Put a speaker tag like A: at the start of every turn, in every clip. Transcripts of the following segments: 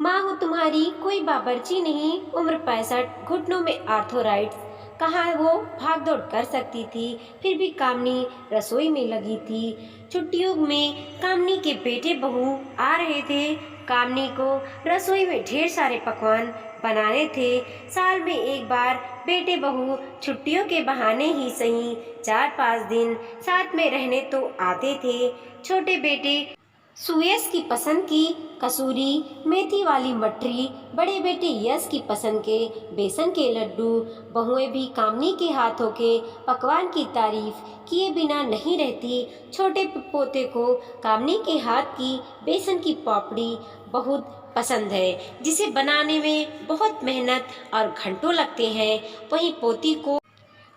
A: माँ हो तुम्हारी कोई बावर्ची नहीं, उम्र 65, घुटनों में आर्थोराइड्स। कहाँ वो भाग दौड़ कर सकती थी, फिर भी कामनी रसोई में लगी थी। छुट्टियों में कामनी के बेटे बहू आ रहे थे। कामनी को रसोई में ढेर सारे पकवान बनाने थे। साल में एक बार बेटे बहू छुट्टियों के बहाने ही सही 4-5 दिन साथ में रहने तो आते थे। छोटे बेटे सुयश की पसंद की कसूरी मेथी वाली मठरी, बड़े बेटे यश की पसंद के बेसन के लड्डू। बहुएं भी कामनी के हाथों के पकवान की तारीफ किए बिना नहीं रहती। छोटे पोते को कामनी के हाथ की बेसन की पापड़ी बहुत पसंद है, जिसे बनाने में बहुत मेहनत और घंटों लगते हैं। वहीं पोती को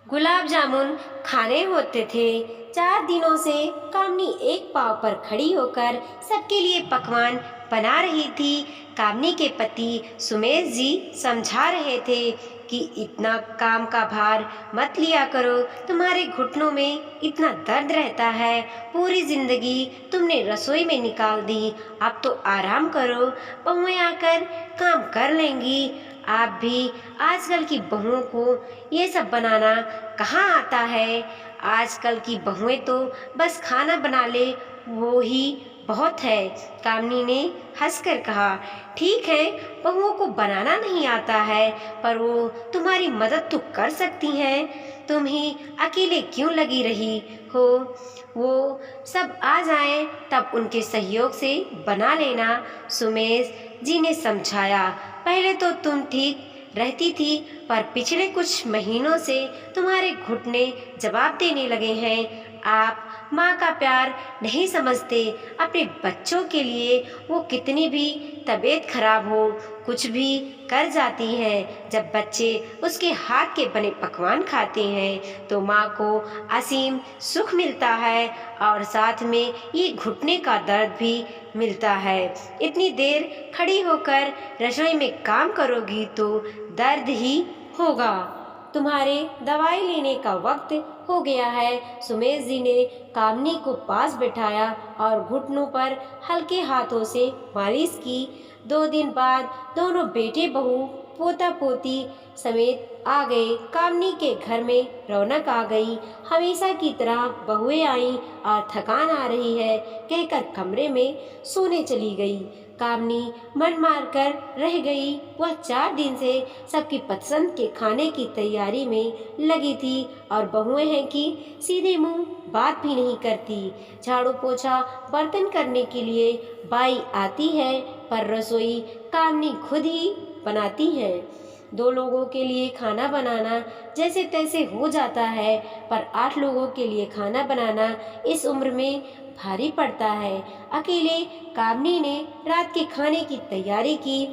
A: गुलाब जामुन खाने होते थे। 4 दिनों से कामनी एक पाँव पर खड़ी होकर सबके लिए पकवान बना रही थी। कामनी के पति सुमेश जी समझा रहे थे कि इतना काम का भार मत लिया करो, तुम्हारे घुटनों में इतना दर्द रहता है, पूरी जिंदगी तुमने रसोई में निकाल दी, अब तो आराम करो, बहुएं आकर काम कर लेंगी। आप भी आजकल की बहुओं को ये सब बनाना कहाँ आता है। आजकल की बहुएं तो बस खाना बना ले, वो ही बहुत है। कामनी ने हंसकर कहा, ठीक है, बहुओं को बनाना नहीं आता है, पर वो तुम्हारी मदद तो कर सकती हैं। तुम ही अकेले क्यों लगी रही हो, वो सब आ जाएं तब उनके सहयोग से बना लेना। सुमेश जी ने समझाया, पहले तो तुम ठीक रहती थी, पर पिछले कुछ महीनों से तुम्हारे घुटने जवाब देने लगे हैं। आप माँ का प्यार नहीं समझते। अपने बच्चों के लिए वो कितनी भी तबीयत खराब हो, कुछ भी कर जाती है। जब बच्चे उसके हाथ के बने पकवान खाते हैं तो माँ को असीम सुख मिलता है, और साथ में ये घुटने का दर्द भी मिलता है। इतनी देर खड़ी होकर रसोई में काम करोगी तो दर्द ही होगा। तुम्हारे दवाई लेने का वक्त हो गया है। सुमेश जी ने कामनी को पास बिठाया और घुटनों पर हल्के हाथों से मालिश की। 2 दिन बाद दोनों बेटे बहू पोता पोती समेत आ गए। कामनी के घर में रौनक आ गई। हमेशा की तरह बहुएं आईं और थकान आ रही है कहकर कमरे में सोने चली गई। कामनी मन मार कर रह गई। वह 4 दिन से सबकी पसंद के खाने की तैयारी में लगी थी, और बहुएं हैं कि सीधे मुंह बात भी नहीं करती। झाड़ू पोछा बर्तन करने के लिए बाई आती है, पर रसोई कामनी खुद ही बनाती है। 2 लोगों के लिए खाना बनाना जैसे तैसे हो जाता है, पर 8 लोगों के लिए खाना बनाना इस उम्र में भारी पड़ता है। अकेले कामनी ने रात के खाने की तैयारी की।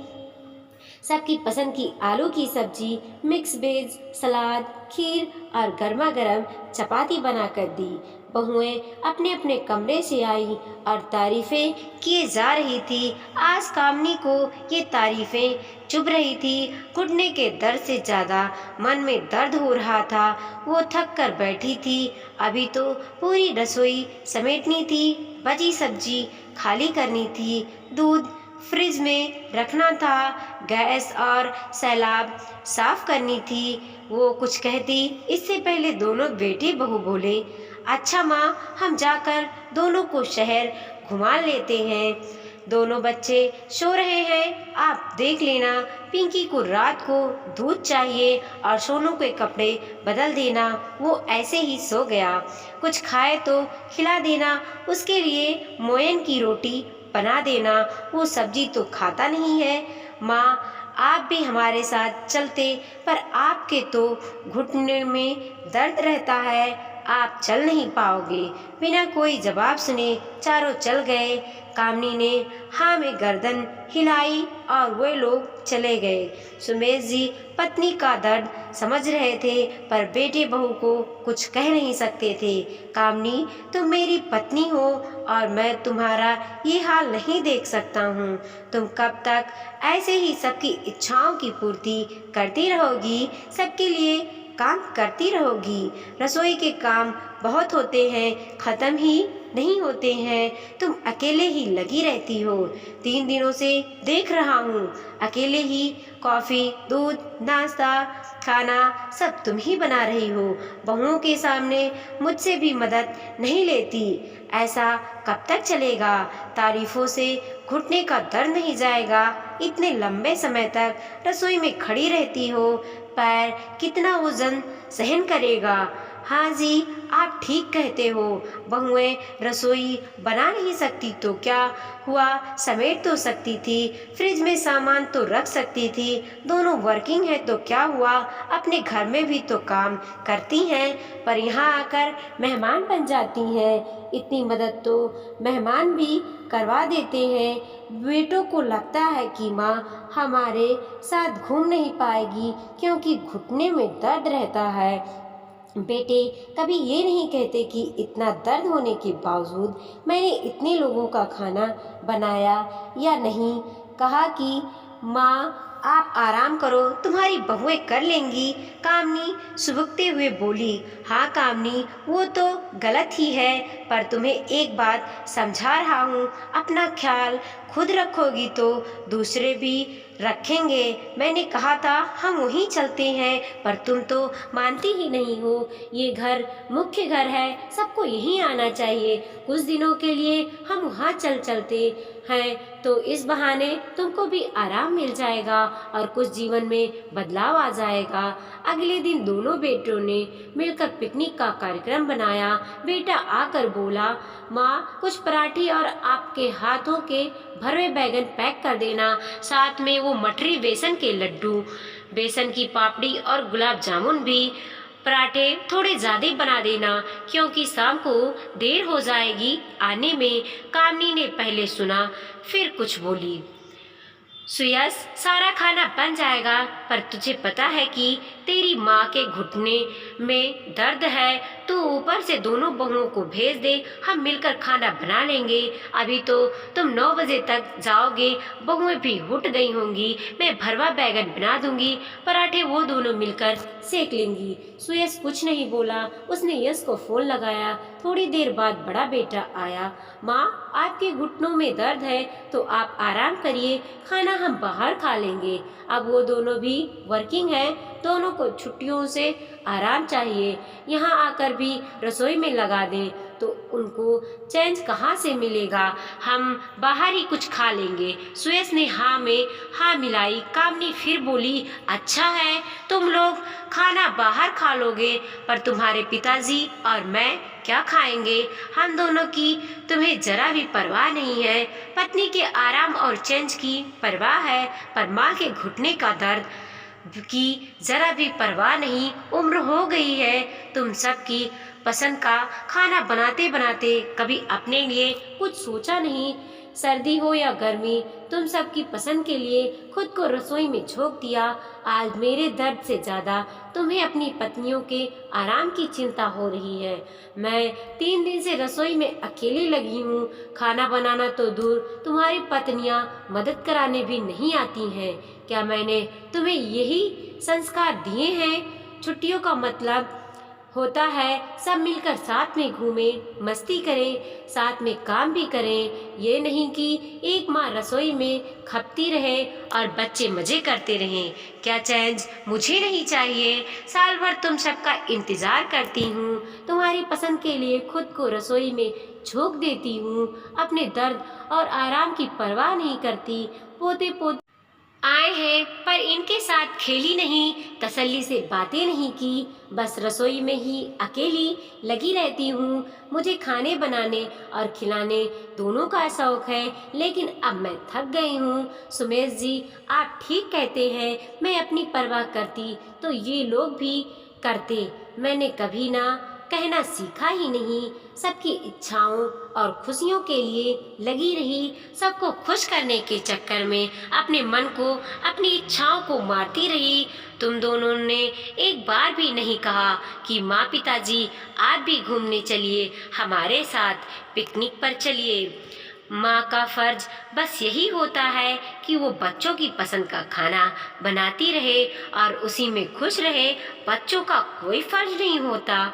A: सबकी पसंद की आलू की सब्जी, मिक्स वेज, सलाद, खीर और गर्मा गर्म चपाती बनाकर दी। बहुएं अपने अपने कमरे से आई और तारीफें किए जा रही थी। आज कामनी को ये तारीफें चुभ रही थी। घुटने के दर्द से ज्यादा मन में दर्द हो रहा था। वो थक कर बैठी थी। अभी तो पूरी रसोई समेटनी थी, बची सब्जी खाली करनी थी, दूध फ्रिज में रखना था, गैस और सैलाब साफ करनी थी। वो कुछ कहती इससे पहले दोनों बेटे बहू बोले, अच्छा माँ, हम जाकर दोनों को शहर घुमा लेते हैं। दोनों बच्चे सो रहे हैं, आप देख लेना। पिंकी को रात को दूध चाहिए और सोनू के कपड़े बदल देना, वो ऐसे ही सो गया। कुछ खाए तो खिला देना, उसके लिए मोयन की रोटी बना देना, वो सब्जी तो खाता नहीं है। माँ, आप भी हमारे साथ चलते, पर आपके तो घुटने में दर्द रहता है, आप चल नहीं पाओगे। बिना कोई जवाब सुने चारों चल गए। कामनी ने हाँ में गर्दन हिलाई और वे लोग चले गए। सुमेश जी पत्नी का दर्द समझ रहे थे, पर बेटे बहू को कुछ कह नहीं सकते थे। कामनी, तुम मेरी पत्नी हो और मैं तुम्हारा ये हाल नहीं देख सकता हूँ। तुम कब तक ऐसे ही सबकी इच्छाओं की पूर्ति करती रहोगी? सबके लिए काम करती रहोगी। रसोई के काम बहुत होते हैं, ख़त्म ही नहीं होते हैं। तुम अकेले ही लगी रहती हो। 3 दिनों से देख रहा हूँ, अकेले ही कॉफ़ी, दूध, नाश्ता, खाना सब तुम ही बना रही हो। बहुओं के सामने मुझसे भी मदद नहीं लेती। ऐसा कब तक चलेगा? तारीफों से घुटने का दर्द नहीं जाएगा? इतने लंबे समय तक रसोई में खड़ी रहती हो, पैर कितना वजन सहन करेगा? हाँ जी, आप ठीक कहते हो। बहुएं रसोई बना नहीं सकती तो क्या हुआ, समेट तो सकती थी, फ्रिज में सामान तो रख सकती थी। दोनों वर्किंग है तो क्या हुआ, अपने घर में भी तो काम करती हैं, पर यहाँ आकर मेहमान बन जाती हैं। इतनी मदद तो मेहमान भी करवा देते हैं। बेटों को लगता है कि माँ हमारे साथ घूम नहीं पाएगी क्योंकि घुटने में दर्द रहता है। बेटे कभी ये नहीं कहते कि इतना दर्द होने के बावजूद मैंने इतने लोगों का खाना बनाया या नहीं। कहा कि माँ आप आराम करो, तुम्हारी बहुएं कर लेंगी। कामनी सुबकते हुए बोली, हाँ कामनी, वो तो गलत ही है, पर तुम्हें एक बात समझा रहा हूँ, अपना ख्याल खुद रखोगी तो दूसरे भी रखेंगे। मैंने कहा था हम वहीं चलते हैं, पर तुम तो मानती ही नहीं हो। ये घर मुख्य घर है, सबको यहीं आना चाहिए। कुछ दिनों के लिए हम वहाँ चलते हैं तो इस बहाने तुमको भी आराम मिल जाएगा और कुछ जीवन में बदलाव आ जाएगा। अगले दिन दोनों बेटों ने मिलकर पिकनिक का कार्यक्रम बनाया। बेटा आकर बोला, माँ कुछ पराठे और आपके हाथों के भरवे बैगन पैक कर देना, साथ में वो मटरी बेसन के लड्डू, बेसन की पापड़ी और गुलाब जामुन भी। पराठे थोड़े ज़्यादा बना देना क्योंकि शाम को देर हो जाएगी आने में। कामनी ने पहले सुना फिर कुछ बोली, सुयस सारा खाना बन जाएगा, पर तुझे पता है कि तेरी माँ के घुटने में दर्द है, तू ऊपर से दोनों बहुओं को भेज दे, हम मिलकर खाना बना लेंगे। अभी तो तुम 9 बजे तक जाओगे, बहुएं भी उठ गई होंगी, मैं भरवा बैगन बना दूंगी, पराठे वो दोनों मिलकर सेक लेंगी। सुयस कुछ नहीं बोला। उसने यश को फोन लगाया। थोड़ी देर बाद बड़ा बेटा आया। माँ आपके घुटनों में दर्द है तो आप आराम करिए, खाना हम बाहर खा लेंगे। अब वो दोनों भी वर्किंग है, दोनों को छुट्टियों से आराम चाहिए। यहाँ आकर भी रसोई में लगा दें तो उनको चैन कहाँ से मिलेगा, हम बाहर ही कुछ खा लेंगे। सुयस ने हाँ में हाँ मिलाई। कामनी फिर बोली, अच्छा है तुम लोग खाना बाहर खा लोगे, पर तुम्हारे पिताजी और मैं क्या खाएंगे? हम दोनों की तुम्हें जरा भी परवाह नहीं है। पत्नी के आराम और चैन की परवाह है, पर माँ के घुटने का दर्द की जरा भी परवाह नहीं। उम्र हो गई है, तुम सबकी पसंद का खाना बनाते बनाते कभी अपने लिए कुछ सोचा नहीं। सर्दी हो या गर्मी, तुम सबकी पसंद के लिए खुद को रसोई में झोंक दिया। आज मेरे दर्द से ज़्यादा तुम्हें अपनी पत्नियों के आराम की चिंता हो रही है। मैं 3 दिन से रसोई में अकेली लगी हूँ, खाना बनाना तो दूर, तुम्हारी पत्नियाँ मदद कराने भी नहीं आती हैं। क्या मैंने तुम्हें यही संस्कार दिए हैं? छुट्टियों का मतलब होता है सब मिलकर साथ में घूमें, मस्ती करें, साथ में काम भी करें। ये नहीं कि एक माँ रसोई में खपती रहे और बच्चे मजे करते रहें। क्या चैन मुझे नहीं चाहिए? साल भर तुम सबका इंतज़ार करती हूँ, तुम्हारी पसंद के लिए खुद को रसोई में झोंक देती हूँ, अपने दर्द और आराम की परवाह नहीं करती। पोते पोते आए हैं पर इनके साथ खेली नहीं, तसल्ली से बातें नहीं की, बस रसोई में ही अकेली लगी रहती हूँ। मुझे खाने बनाने और खिलाने दोनों का शौक है, लेकिन अब मैं थक गई हूँ। सुमेश जी आप ठीक कहते हैं, मैं अपनी परवाह करती तो ये लोग भी करते। मैंने कभी ना कहना सीखा ही नहीं, सबकी इच्छाओं और खुशियों के लिए लगी रही, सबको खुश करने के चक्कर में अपने मन को, अपनी इच्छाओं को मारती रही। तुम दोनों ने एक बार भी नहीं कहा कि माँ पिताजी आप भी घूमने चलिए, हमारे साथ पिकनिक पर चलिए। माँ का फर्ज बस यही होता है कि वो बच्चों की पसंद का खाना बनाती रहे और उसी में खुश रहे। बच्चों का कोई फर्ज नहीं होता।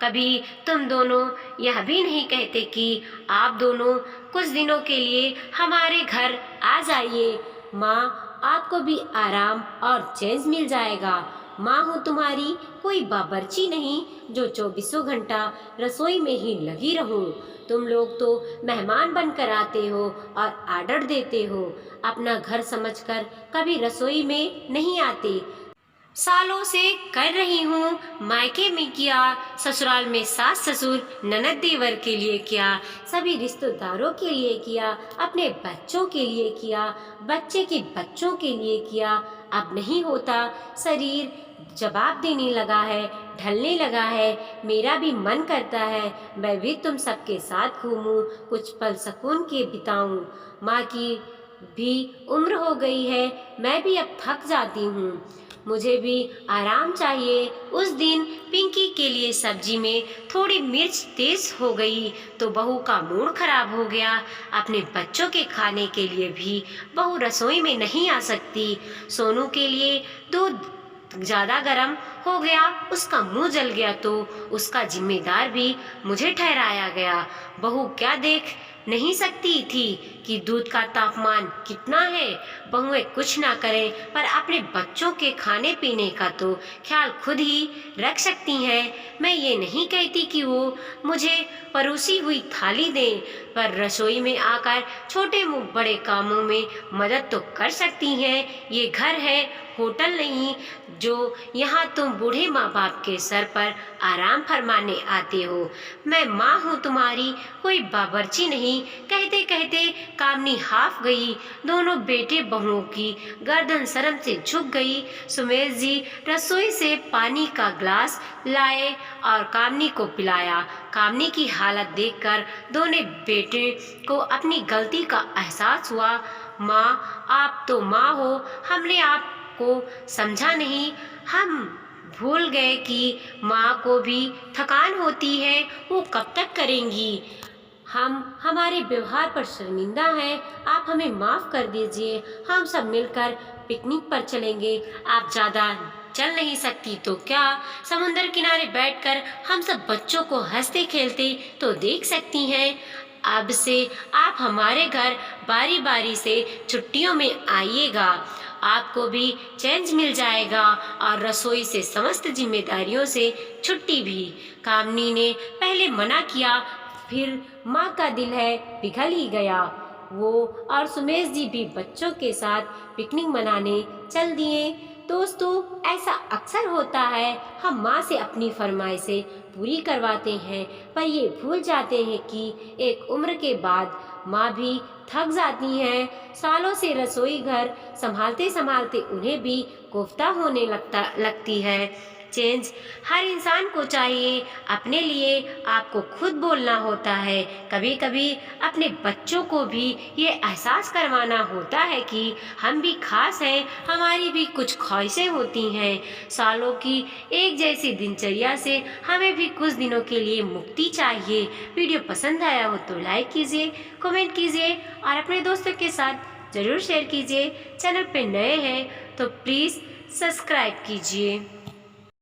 A: कभी तुम दोनों यह भी नहीं कहते कि आप दोनों कुछ दिनों के लिए हमारे घर आ जाइए। माँ, आपको भी आराम और चैन मिल जाएगा। माँ हूँ तुम्हारी, कोई बावर्ची नहीं जो चौबीसों घंटा रसोई में ही लगी रहूं। तुम लोग तो मेहमान बनकर आते हो और आर्डर देते हो, अपना घर समझकर कभी रसोई में नहीं आते। सालों से कर रही हूँ, मायके में किया, ससुराल में सास ससुर ननद देवर के लिए किया, सभी रिश्तेदारों के लिए किया, अपने बच्चों के लिए किया, बच्चे के बच्चों के लिए किया। अब नहीं होता, शरीर जवाब देने लगा है, ढलने लगा है। मेरा भी मन करता है मैं भी तुम सबके साथ घूमूं, कुछ पल सुकून के बिताऊं। माँ की भी उम्र हो गई है, मैं भी अब थक जाती हूँ, मुझे भी आराम चाहिए। उस दिन पिंकी के लिए सब्जी में थोड़ी मिर्च तेज हो गई तो बहू का मूड खराब हो गया। अपने बच्चों के खाने के लिए भी बहू रसोई में नहीं आ सकती। सोनू के लिए दूध ज़्यादा गर्म हो गया, उसका मुंह जल गया तो उसका जिम्मेदार भी मुझे ठहराया गया। बहू क्या देख नहीं सकती थी कि दूध का तापमान कितना है। बहुएं कुछ ना करें पर अपने बच्चों के खाने पीने का तो ख्याल खुद ही रख सकती हैं। मैं ये नहीं कहती कि वो मुझे परोसी हुई थाली दें, पर रसोई में आकर छोटे बड़े कामों में मदद तो कर सकती हैं। ये घर है, होटल नहीं जो यहाँ तुम बूढ़े माँ बाप के सर पर आराम फरमाने आते हो। मैं माँ हूँ तुम्हारी, कोई बावर्ची नहीं। कहते कहते कामनी हाफ गई। दोनों बेटे बहुओं की गर्दन शर्म से झुक गई। सुमेश जी रसोई से पानी का ग्लास लाए और कामनी को पिलाया। कामनी की हालत देखकर दोनों बेटे को अपनी गलती का एहसास हुआ। माँ, आप तो माँ हो, हमने आपको समझा नहीं। हम भूल गए कि माँ को भी थकान होती है, वो कब तक करेंगी। हम हमारे व्यवहार पर शर्मिंदा हैं, आप हमें माफ़ कर दीजिए। हम सब मिलकर पिकनिक पर चलेंगे। आप ज़्यादा चल नहीं सकती तो क्या, समुद्र किनारे बैठकर हम सब बच्चों को हंसते खेलते तो देख सकती हैं। अब से आप हमारे घर बारी बारी से छुट्टियों में आइएगा, आपको भी चैन मिल जाएगा और रसोई से समस्त जिम्मेदारियों से छुट्टी भी। कामनी ने पहले मना किया, फिर माँ का दिल है पिघल ही गया। वो और सुमेश जी भी बच्चों के साथ पिकनिक मनाने चल दिए। दोस्तों, ऐसा अक्सर होता है, हम माँ से अपनी फरमाइशें पूरी करवाते हैं पर ये भूल जाते हैं कि एक उम्र के बाद माँ भी थक जाती हैं। सालों से रसोई घर संभालते संभालते उन्हें भी कोफ्ता होने लगती है। चेंज हर इंसान को चाहिए, अपने लिए आपको खुद बोलना होता है। कभी कभी अपने बच्चों को भी ये एहसास करवाना होता है कि हम भी खास हैं, हमारी भी कुछ ख्वाहिशें होती हैं। सालों की एक जैसी दिनचर्या से हमें भी कुछ दिनों के लिए मुक्ति चाहिए। वीडियो पसंद आया हो तो लाइक कीजिए, कमेंट कीजिए और अपने दोस्तों के साथ ज़रूर शेयर कीजिए। चैनल पे नए हैं तो प्लीज़ सब्सक्राइब कीजिए।